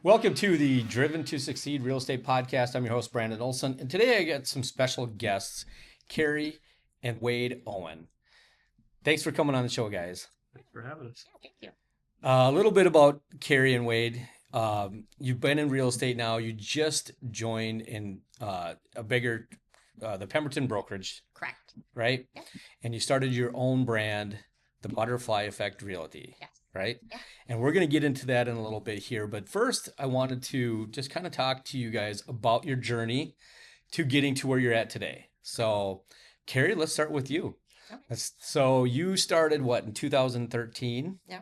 Welcome to the Driven to Succeed Real Estate Podcast. I'm your host, Brandon Olson. And today I got some special guests, Karie and Wade Owen. Thanks for coming on the show, guys. Thanks for having us. Thank you. A little bit about Karie and Wade. You've been in real estate now. You just joined in the Pemberton brokerage, Correct. right? Yeah. And you started your own brand, the Butterfly Effect Realty. Yes. Right? Yeah. And we're going to get into that in a little bit here. But first, I wanted to just kind of talk to you guys about your journey to getting to where you're at today. So, Karie, let's start with you. Okay. So you started what in 2013? Yeah.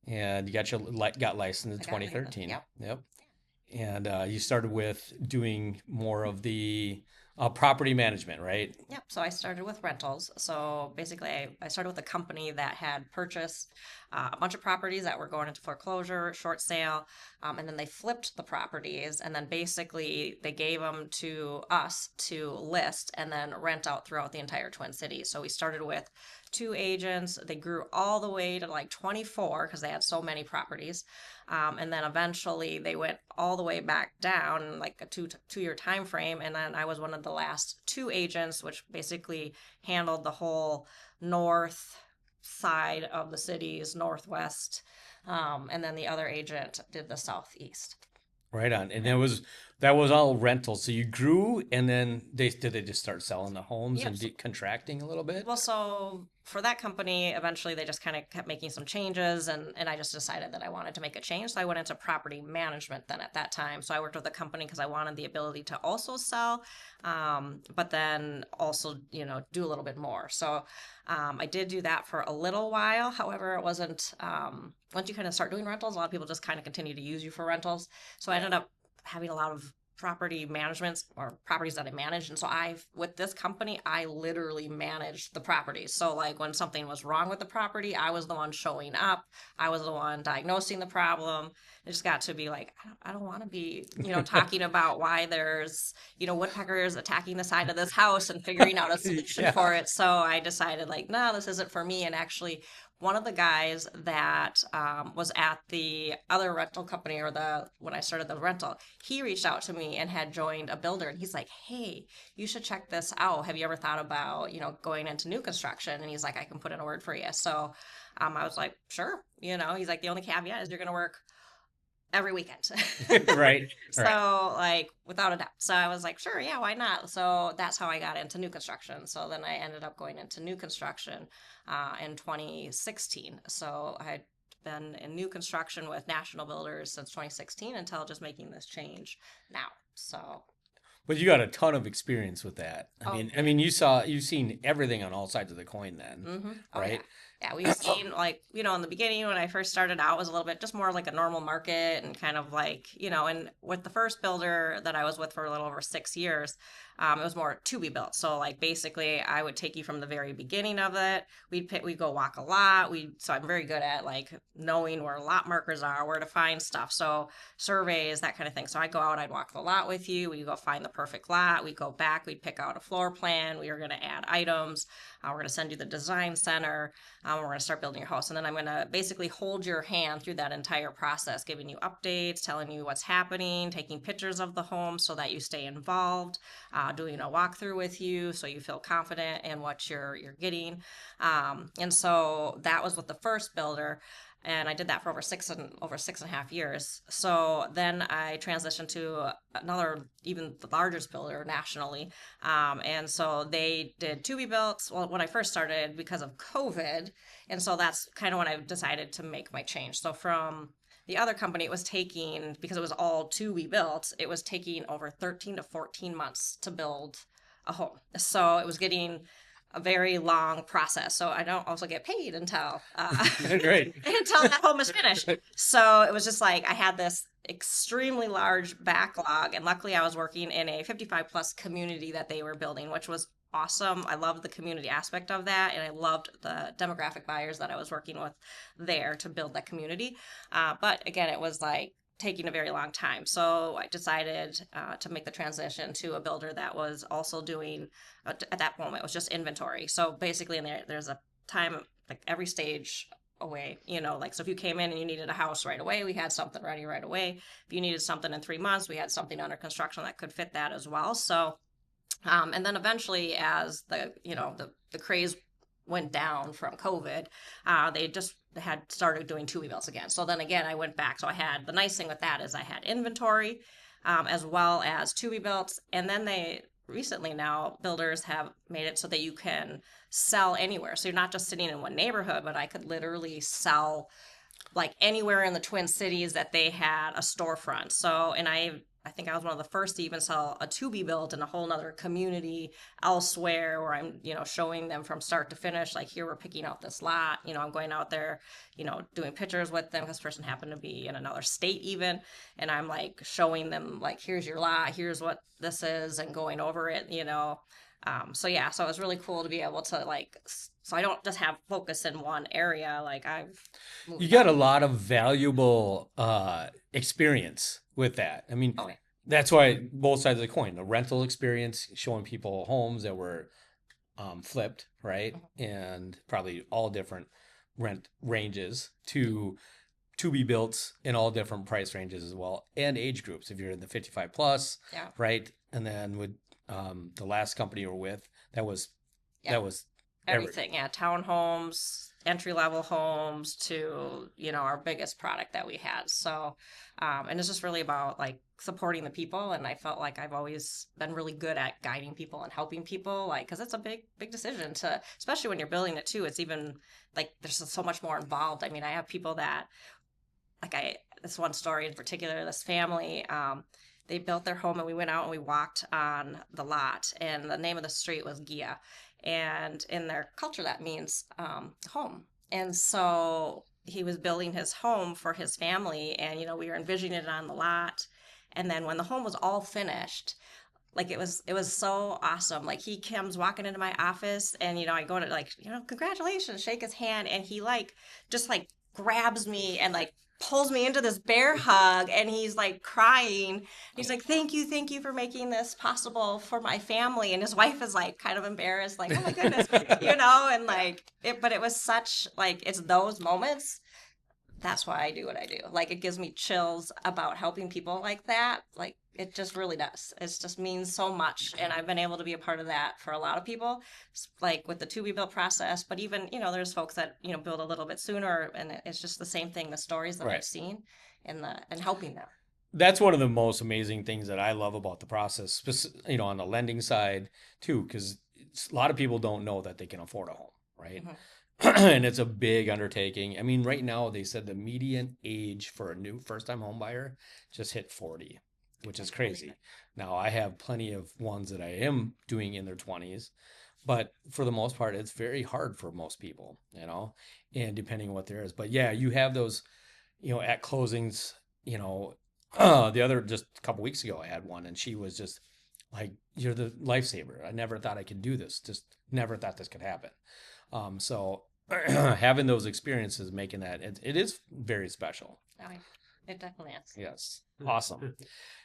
And you got licensed in 2013. Yep. And you started with doing more of the property management, right? Yep. So I started with rentals. So basically, I started with a company that had purchased a bunch of properties that were going into foreclosure, short sale, and then they flipped the properties, and then basically they gave them to us to list and then rent out throughout the entire Twin Cities. So we started with 2 agents. They grew all the way to like 24 because they had so many properties. And then eventually they went all the way back down in like a two-year time frame. And then I was one of the last 2 agents, which basically handled the whole north side of the cities, northwest. And then the other agent did the southeast. Right on. And that was all rentals. So you grew, and then did they just start selling the homes Yep. and contracting a little bit? Well, so for that company, eventually they just kind of kept making some changes, and I just decided that I wanted to make a change. So I went into property management then at that time. So I worked with a company because I wanted the ability to also sell, but then also, do a little bit more. So I did do that for a little while. However, it wasn't, once you kind of start doing rentals, a lot of people just kind of continue to use you for rentals. So I ended up having a lot of property management or properties that I managed. And so with this company, I literally managed the properties. So like when something was wrong with the property, I was the one showing up. I was the one diagnosing the problem. It just got to be like, I don't want to be, talking about why there's, woodpeckers attacking the side of this house and figuring out a solution for it. So I decided like, no, this isn't for me. And actually one of the guys that was at the other rental company when I started the rental, he reached out to me and had joined a builder, and he's like, hey, you should check this out. Have you ever thought about, going into new construction? And he's like, I can put in a word for you. So I was like, sure. He's like, the only caveat is you're going to work every weekend. Right. So like without a doubt. So I was like, sure, yeah, why not? So that's how I got into new construction. So then I ended up going into new construction in 2016. So I had been in new construction with national builders since 2016 until just making this change now. So But you got a ton of experience with that. I mean, you've seen everything on all sides of the coin then, mm-hmm. right? Yeah, we've seen like, in the beginning when I first started out was a little bit just more like a normal market and kind of like, and with the first builder that I was with for a little over 6 years, it was more to be built. So like basically I would take you from the very beginning of it. We'd go walk a lot. So I'm very good at like knowing where lot markers are, where to find stuff. So surveys, that kind of thing. So I'd go out, I'd walk the lot with you. We'd go find the perfect lot. We'd go back, we'd pick out a floor plan. We were going to add items. We're going to send you the design center. We're going to start building your house. And then I'm going to basically hold your hand through that entire process, giving you updates, telling you what's happening, taking pictures of the home so that you stay involved, doing a walkthrough with you so you feel confident in what you're getting. And so that was with the first builder. And I did that for over 6.5 years. So then I transitioned to another, even the largest builder nationally. And so they did to be built. Well, when I first started because of COVID. And so that's kind of when I decided to make my change. So from the other company, it was taking, because it was all to be built, it was taking over 13 to 14 months to build a home. So it was getting a very long process. So I don't also get paid until Great. until that home is finished. So it was just like I had this extremely large backlog, and luckily I was working in a 55 plus community that they were building, which was awesome. I loved the community aspect of that, and I loved the demographic buyers that I was working with there to build that community. But again, it was like taking a very long time. So I decided to make the transition to a builder that was also doing, at that moment, it was just inventory. So basically in there's a time, like every stage away, like, so if you came in and you needed a house right away, we had something ready right away. If you needed something in 3 months, we had something under construction that could fit that as well. So, and then eventually, as the craze went down from COVID, they just had started doing two builds again. So then again, I went back. So I had, the nice thing with that is I had inventory, as well as to be built. And then they recently, now builders have made it so that you can sell anywhere. So you're not just sitting in one neighborhood, but I could literally sell like anywhere in the Twin Cities that they had a storefront. So, and I think I was one of the first to even sell a to be built in a whole nother community elsewhere, where I'm, showing them from start to finish, like, here, we're picking out this lot, I'm going out there, doing pictures with them. This person happened to be in another state even. And I'm like showing them, like, here's your lot, here's what this is, and going over it. So yeah, so it was really cool to be able to, like, so I don't just have focus in one area. Like, I've You moved got a out. lot of valuable experience with that. I mean, Oh yeah. that's why both sides of the coin, the rental experience, showing people homes that were flipped, right? Mhm. And probably all different rent ranges to be built in all different price ranges as well, and age groups. If you're in the 55 plus, Yeah. right? And then with the last company you were with, that was Yeah. that was every Everything. Yeah. Townhomes, entry level homes, to, our biggest product that we had. So, and it's just really about, like, supporting the people. And I felt like I've always been really good at guiding people and helping people, like, because it's a big, big decision to, especially when you're building it too. It's even like there's so much more involved. I mean, I have people that, like, this one story in particular, this family, they built their home and we went out and we walked on the lot, and the name of the street was Gia. And in their culture, that means home. And so he was building his home for his family, and, we were envisioning it on the lot. And then when the home was all finished, like, it was so awesome. Like, he comes walking into my office, and, I go to, like, congratulations, shake his hand, and he, like, just, like, grabs me and, like, pulls me into this bear hug, and he's, like, crying. He's like, thank you for making this possible for my family. And his wife is, like, kind of embarrassed, like, oh my goodness, and, like, but it was such, like, it's those moments. That's why I do what I do. Like, it gives me chills about helping people like that. Like, it just really does. It just means so much. And I've been able to be a part of that for a lot of people, like with the to be built process. But even, there's folks that, build a little bit sooner, and it's just the same thing, the stories that right. I've seen, and helping them. That's one of the most amazing things that I love about the process, on the lending side too, because a lot of people don't know that they can afford a home, right? Hmm. And it's a big undertaking. I mean, right now they said the median age for a new first-time home buyer just hit 40, which I is believe crazy. it. Now I have plenty of ones that I am doing in their 20s, but for the most part, it's very hard for most people, and depending on what there is. But yeah, you have those, at closings, you know, just a couple weeks ago, I had one, and she was just like, "You're the lifesaver. I never thought I could do this. Just never thought this could happen." So having those experiences, making that, it is very special. Oh, yeah. It definitely is. Yes, awesome.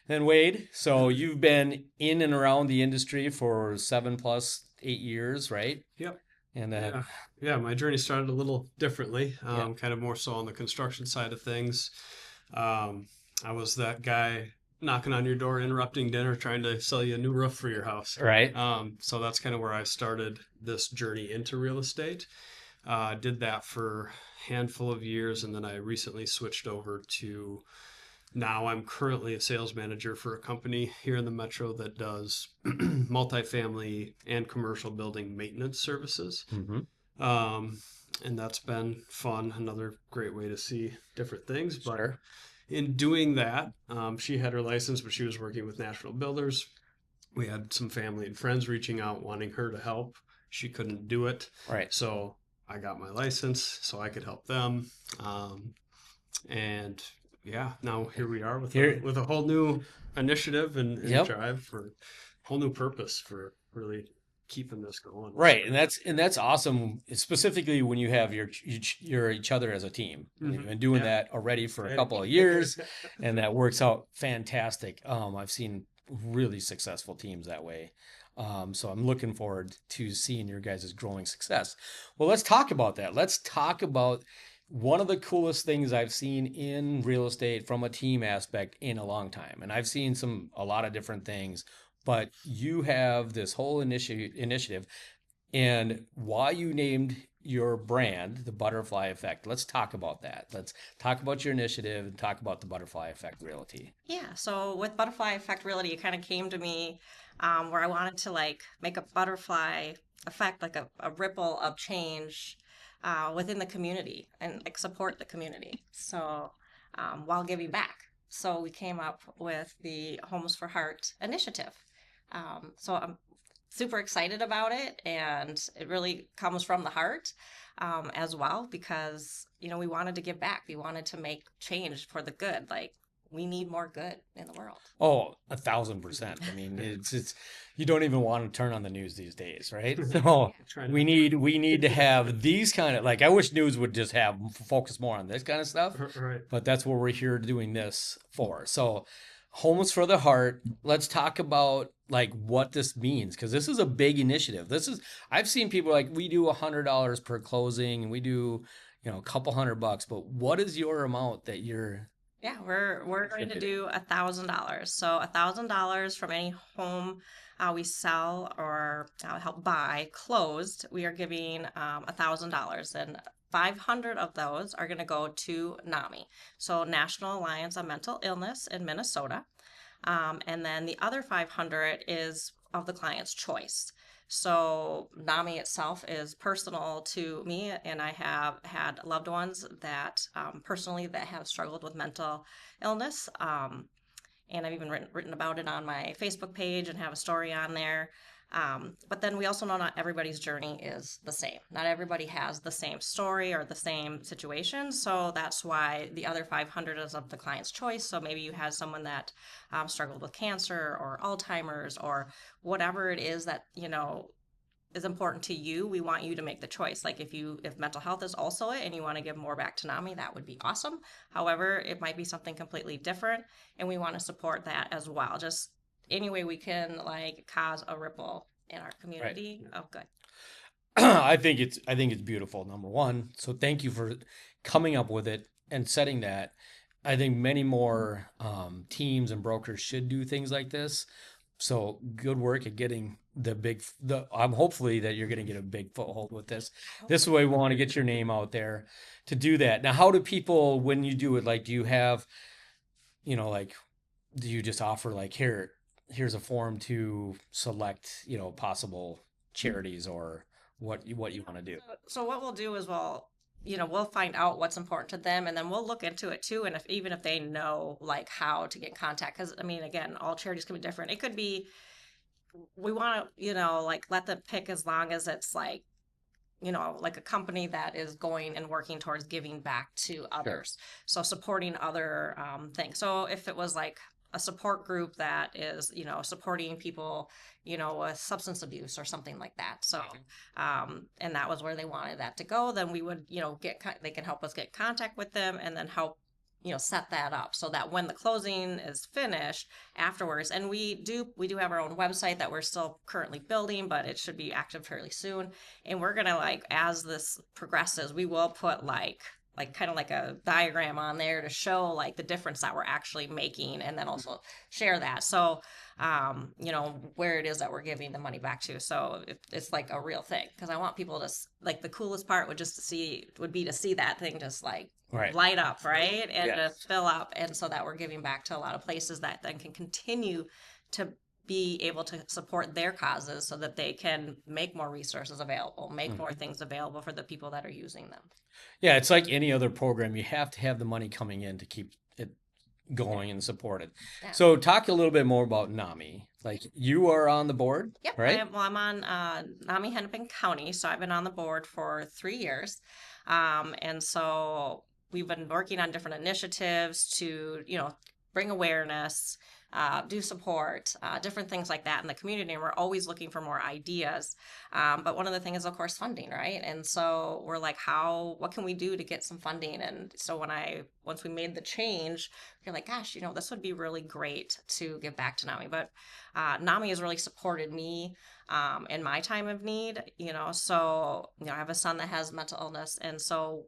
And Wade, so you've been in and around the industry for 7 plus 8 years, right? Yep. And Yeah. Yeah. My journey started a little differently, yeah, kind of more so on the construction side of things. I was that guy knocking on your door, interrupting dinner, trying to sell you a new roof for your house. right, So that's kind of where I started this journey into real estate. Did that for a handful of years, and then I recently switched over to, now I'm currently a sales manager for a company here in the metro that does multifamily and commercial building maintenance services. mm-hmm. Um, and that's been fun. Another great way to see different things. But Sure, in doing that, she had her license, but she was working with national builders. We had some family and friends reaching out wanting her to help. She couldn't do it. right. So I got my license so I could help them. And yeah, now here we are with Here, with a whole new initiative and yep. drive for a whole new purpose for really keeping this going. Right, and that's awesome, specifically when you have your each other as a team. And you've Mhm. been doing Yeah. that already for a Right. couple of years, and that works out fantastic. I've seen really successful teams that way. So I'm looking forward to seeing your guys' growing success. Well, let's talk about that. Let's talk about one of the coolest things I've seen in real estate from a team aspect in a long time. And I've seen a lot of different things, but you have this whole initiative and why you named your brand the Butterfly Effect. Let's talk about that. Let's talk about your initiative and talk about the Butterfly Effect Realty. Yeah, so with Butterfly Effect Realty, it kind of came to me where I wanted to like make a butterfly effect, like a ripple of change within the community and like support the community. So while giving back. So we came up with the Homes for Heart initiative. So I'm super excited about it, and it really comes from the heart as well because we wanted to give back. We wanted to make change for the good. Like we need more good in the world. Oh, 1,000%. I mean, it's you don't even want to turn on the news these days, right? So we need to have these kind of like I wish news would just have focus more on this kind of stuff, Right. but that's what we're here doing this for. So, Homes for the Heart. Let's talk about like what this means because this is a big initiative. I've seen people like we do $100 per closing and we do a couple $100, but what is your amount that you're Yeah, we're going to do $1,000. So $1,000 from any home we sell or help buy closed. We are giving $1,000, and 500 of those are going to go to NAMI, so National Alliance on Mental Illness in Minnesota, and then the other 500 is of the client's choice. So NAMI itself is personal to me, and I have had loved ones that personally that have struggled with mental illness. And I've even written about it on my Facebook page and have a story on there. But then we also know not everybody's journey is the same. Not everybody has the same story or the same situation. So that's why the other 500 is of the client's choice. So maybe you had someone that struggled with cancer or Alzheimer's or whatever it is that, is important to you. We want you to make the choice. Like if mental health is also it and you want to give more back to NAMI, that would be awesome. However, it might be something completely different and we want to support that as well. Just any way we can like cause a ripple in our community of good. I think it's beautiful, number one. So thank you for coming up with it and setting that. I think many more teams and brokers should do things like this. So good work at getting I'm hopefully that you're going to get a big foothold with this. This way we want to get your name out there to do that. Now, how do people, when you do it, like, do you have, like, do you just offer like, here's a form to select, possible charities or what you want to do? So what we'll do is we'll find out what's important to them and then we'll look into it too. And even if they know like how to get in contact, because I mean, again, all charities can be different. It could be, we want to, like let them pick as long as it's like, like a company that is going and working towards giving back to others. Sure. So supporting other things. So if it was like a support group that is, supporting people, with substance abuse or something like that. So, and that was where they wanted that to go. Then we would, they can help us get contact with them and then help, set that up so that when the closing is finished afterwards, and we do have our own website that we're still currently building, but it should be active fairly soon. And we're going to like, as this progresses, we will put like kind of like a diagram on there to show like the difference that we're actually making and then also share that. So, where it is that we're giving the money back to. So it's like a real thing. Cause I want people to like, the coolest part would be to see that thing just like light up. Right. And to fill up. And so that we're giving back to a lot of places that then can continue to be able to support their causes so that they can make more resources available, make more things available for the people that are using them. Yeah, it's like any other program. You have to have the money coming in to keep it going and support it. Yeah. So talk a little bit more about NAMI. Like you are on the board, yep, right? I'm on NAMI Hennepin County, so I've been on the board for 3 years. And so we've been working on different initiatives to, bring awareness, do support, different things like that in the community. And we're always looking for more ideas. But one of the things is, of course, funding, right? And so we're like, what can we do to get some funding? And so once we made the change, you're like, gosh, this would be really great to give back to NAMI. But NAMI has really supported me in my time of need, so, I have a son that has mental illness. And so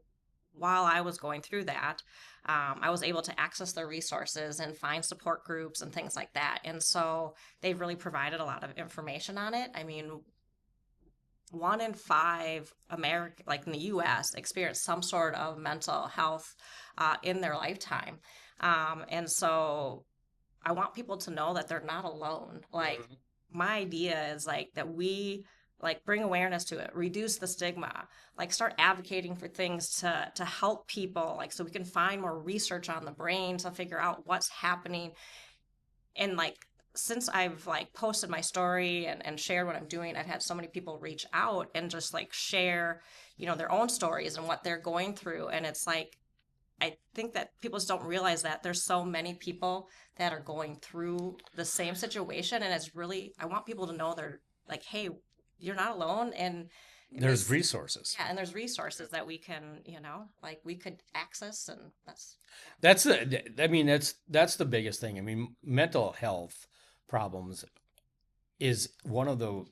while I was going through that, I was able to access their resources and find support groups and things like that. And so they've really provided a lot of information on it. I mean, 1 in 5 American, like in the U.S., experience some sort of mental health in their lifetime, and so I want people to know that they're not alone. Like my idea is like that we like bring awareness to it, reduce the stigma, like start advocating for things to help people, like so we can find more research on the brain to figure out what's happening. And like since I've like posted my story and shared what I'm doing, I've had so many people reach out and just like share, their own stories and what they're going through. And it's like I think that people just don't realize that there's so many people that are going through the same situation. And it's really, I want people to know they're like, hey, you're not alone. And There's resources. yeah, and there's resources that we can, like we could access. And That's the biggest thing. I mean, mental health problems is one of the,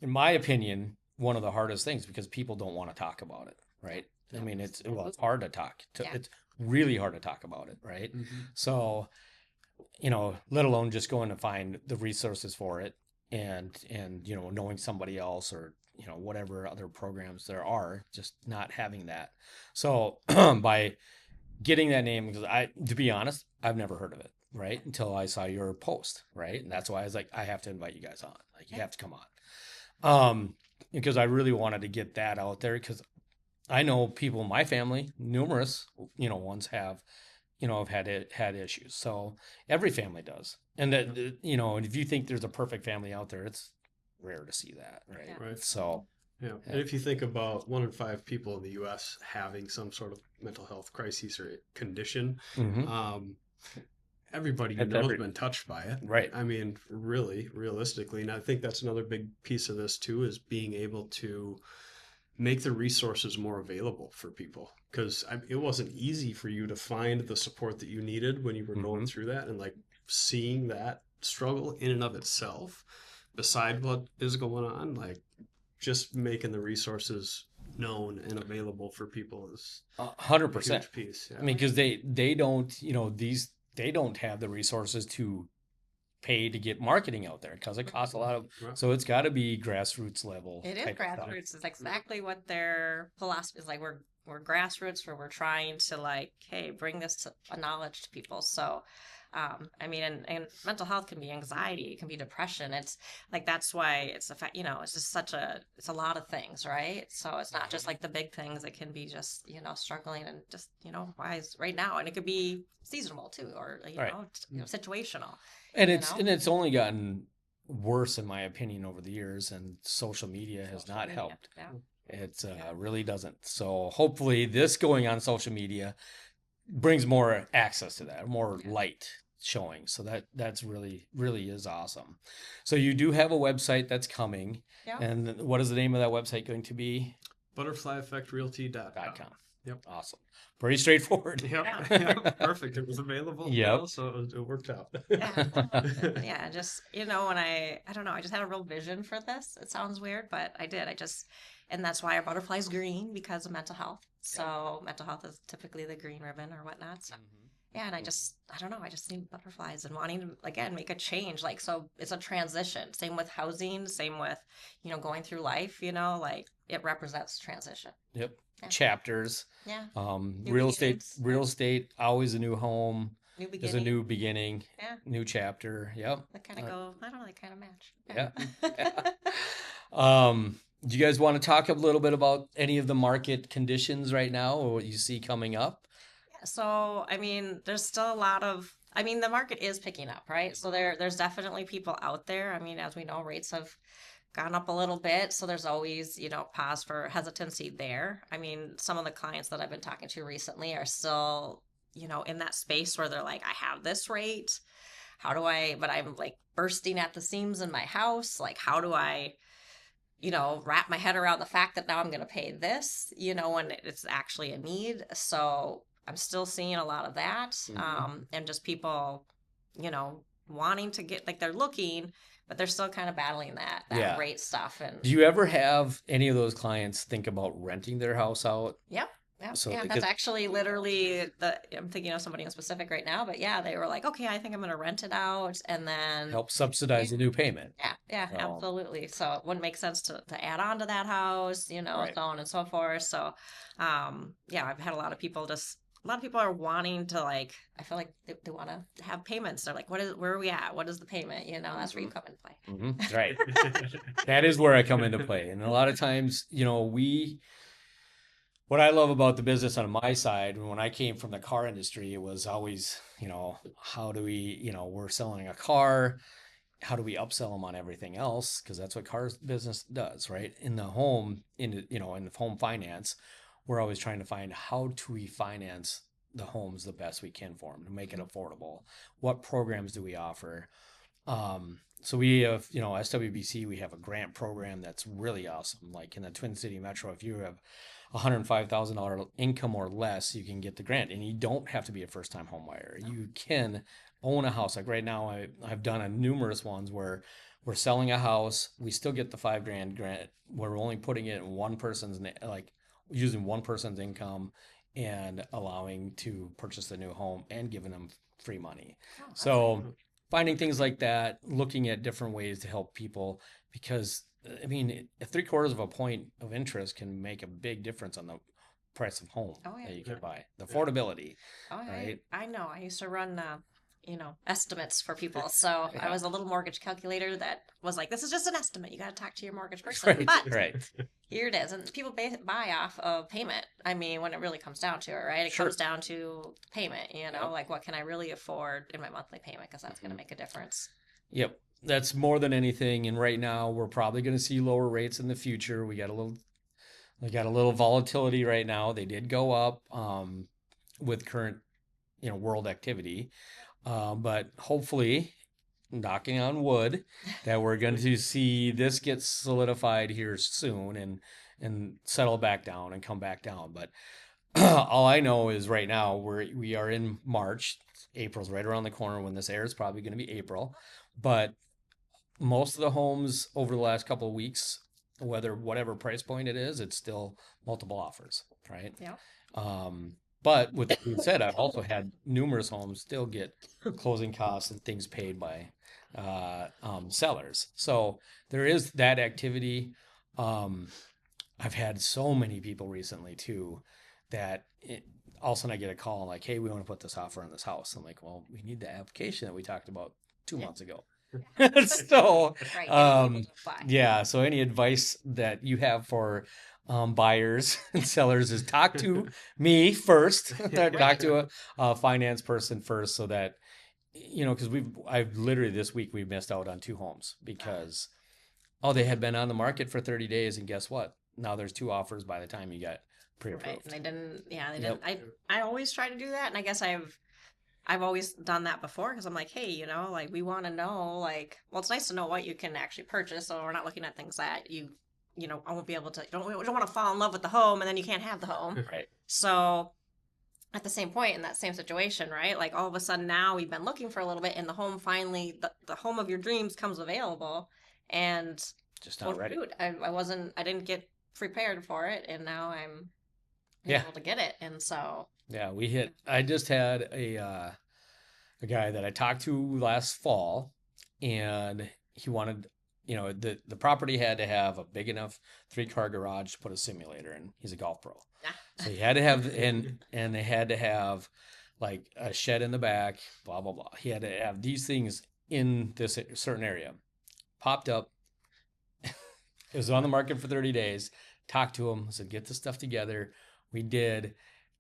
in my opinion, one of the hardest things because people don't want to talk about it, right? I mean, it's hard to talk. It's really hard to talk about it, right? So, let alone just going to find the resources for it and knowing somebody else or, whatever other programs there are, just not having that. So by getting that name, because to be honest, I've never heard of it, right? Until I saw your post, right? And that's why I was like, I have to invite you guys on. Like, you have to come on. Because I really wanted to get that out there because I know people in my family, numerous, ones have had issues. So every family does. And that, and if you think there's a perfect family out there, it's rare to see that. Right. Yeah. Right. So, yeah. And if you think about 1 in 5 people in the U.S. having some sort of mental health crisis or condition, everybody you know has been touched by it. Right. I mean, really, realistically. And I think that's another big piece of this too, is being able to make the resources more available for people, because it wasn't easy for you to find the support that you needed when you were going through that, and like seeing that struggle in and of itself, beside what is going on, like just making the resources known and available for people is 100% a huge piece. Yeah. I mean, because they don't, they don't have the resources to pay to get marketing out there because it costs a lot of, so it's got to be grassroots level. It is grassroots. It's exactly what their philosophy is. Like we're grassroots, where we're trying to like, hey, bring this to knowledge to people. So I mean, and mental health can be anxiety, it can be depression. It's like, that's why it's it's just it's a lot of things, right? So it's not just like the big things. It can be just, struggling and just, wise right now. And it could be seasonal too, or, situational. And it's only gotten worse, in my opinion, over the years, and social media has not helped. Yeah. It really doesn't. So hopefully this going on social media brings more access to that, more light showing. So that's really, really is awesome. So you do have a website that's coming. Yeah. And what is the name of that website going to be? ButterflyEffectRealty.com. Yep. Awesome. Pretty straightforward. Yep. Yep. Perfect. It was available. Yep. So it worked out. Yeah. Just, when I don't know, I just had a real vision for this. It sounds weird, but I did. And that's why our butterfly's green, because of mental health. So mental health is typically the green ribbon or whatnot. So yeah, and I don't know, I just need butterflies and wanting to, again, make a change. Like, so it's a transition. Same with housing, same with, going through life, like it represents transition. Yep. Yeah. Chapters. Yeah. Real estate, always a new home. New beginning. Is a new beginning. Yeah. New chapter. Yep. They kind of go, I don't know, they kind of match. Yeah. Do you guys want to talk a little bit about any of the market conditions right now, or what you see coming up? So, I mean, there's still a lot of, the market is picking up, right? So there's definitely people out there. I mean, as we know, rates have gone up a little bit. So there's always, pause for hesitancy there. I mean, some of the clients that I've been talking to recently are still, in that space where they're like, I have this rate. But I'm like bursting at the seams in my house. Like, how do I, wrap my head around the fact that now I'm going to pay this, when it's actually a need. So I'm still seeing a lot of that. And just people, wanting to get, like, they're looking, but they're still kind of battling that Yeah. rate stuff. And Do you ever have any of those clients think about renting their house out? yep. Yep. So Yeah, they that's could actually literally I'm thinking of somebody in specific right now, but yeah, they were like, okay, I think I'm going to rent it out. And then, help subsidize the new payment. yeah, yeah, So, absolutely. So it wouldn't make sense to add on to that house, right. so on and so forth. So, yeah, I've had a lot of people are wanting to like, I feel like they want to have payments. They're like, where are we at? What is the payment? That's where you come into play. Right. That is where I come into play. And a lot of times, what I love about the business on my side, when I came from the car industry, it was always, how do we, we're selling a car. How do we upsell them on everything else? Because that's what cars business does, right? In the home, in the home finance, we're always trying to find how do we finance the homes the best we can for them to make it affordable. What programs do we offer? So we have, SWBC, we have a grant program that's really awesome. Like in the Twin City Metro, if you have $105,000 income or less, you can get the grant, and you don't have to be a first-time home buyer. You can own a house. Like right now, I've done numerous ones where we're selling a house, we still get the $5,000 grant. We're only putting it in one person's like using one person's income and allowing to purchase the new home and giving them free money. Oh, So finding things like that, looking at different ways to help people, because I mean, a 3/4 of a point of interest can make a big difference on the price of home Oh, yeah. that you can buy. The affordability, Oh, right? I know. I used to run, estimates for people. So I Yeah. was a little mortgage calculator that was like, this is just an estimate. You got to talk to your mortgage person. Right, But right. here it is. And people buy off of payment. I mean, when it really comes down to it, right? It Sure. comes down to payment, Yep. like what can I really afford in my monthly payment? Because that's going to make a difference. Yep. That's more than anything. And right now, we're probably going to see lower rates in the future. We got a little volatility right now. They did go up with current, world activity. But hopefully, knocking on wood, that we're going to see this get solidified here soon and settle back down and come back down. But all I know is right now we are in March. April's right around the corner. When this airs, probably going to be April. But most of the homes over the last couple of weeks, whatever price point it is, it's still multiple offers, right? Yeah. But with that being said, I've also had numerous homes still get closing costs and things paid by sellers. So there is that activity. I've had so many people recently too that all of a sudden I get a call like, hey, we want to put this offer on this house. I'm like, well, we need the application that we talked about 2 months ago. So, Right. yeah. So any advice that you have for buyers and sellers is talk to me first, talk to a finance person first, so that, because I've literally this week we missed out on 2 homes because, they had been on the market for 30 days. And guess what? Now there's 2 offers by the time you got pre-approved. Right. And they didn't, they Yep. didn't. I always try to do that. And I guess I've always done that before because I'm like, hey, like we want to know, like, well, it's nice to know what you can actually purchase. So we're not looking at things that I won't be able to, we don't want to fall in love with the home and then you can't have the home. Right. So at the same point in that same situation, right? Like all of a sudden now we've been looking for a little bit and the home finally, the home of your dreams comes available and Just not ready. shoot, I didn't get prepared for it. And now I'm Yeah. able to get it. And so Yeah, I just had a guy that I talked to last fall, and he wanted, the property had to have a big enough 3-car garage to put a simulator in. He's a golf pro. So he had to have, and they had to have like a shed in the back, blah, blah, blah. He had to have these things in this certain area. Popped up. It was on the market for 30 days. Talked to him, said, get the stuff together. We did.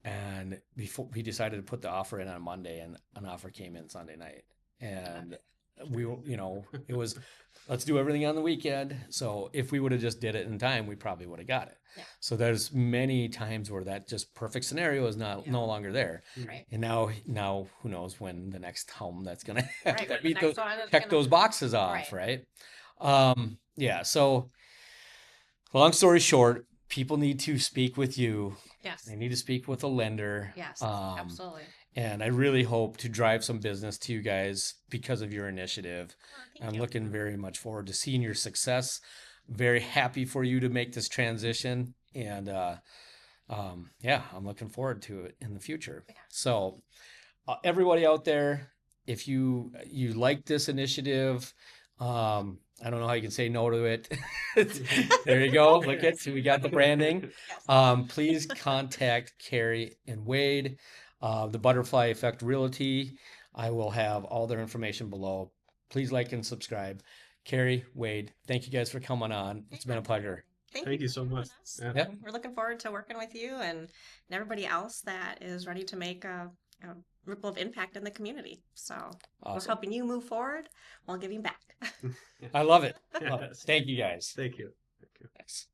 And before we decided to put the offer in on Monday, and an offer came in Sunday night. And it was, let's do everything on the weekend. So if we would have just did it in time, we probably would have got it. Yeah. So there's many times where that just perfect scenario is no longer there. right. And now who knows when the next home that's going to have Right, to when the meet next those, one is check gonna- those boxes off, Right. right? Yeah. So long story short, people need to speak with you. Yes. They need to speak with a lender. Yes. Um, Absolutely. And I really hope to drive some business to you guys because of your initiative. Thank I'm you. looking very much forward to seeing your success. Very happy for you to make this transition. And yeah, I'm looking forward to it in the future. So, everybody out there, if you like this initiative, I don't know how you can say no to it. There you go. Look at, we got the branding. Yes. Please contact Karie and Wade, the Butterfly Effect Realty. I will have all their information below. Please like and subscribe. Karie, Wade, thank you guys for coming on. It's been a pleasure. Thank you so for much. having us. Yeah. Yep. We're looking forward to working with you and everybody else that is ready to make a ripple of impact in the community. So we're Awesome. helping you move forward while giving back. I love it. Love it. Yes. Thank you guys. Thank you. Thank you. Thanks.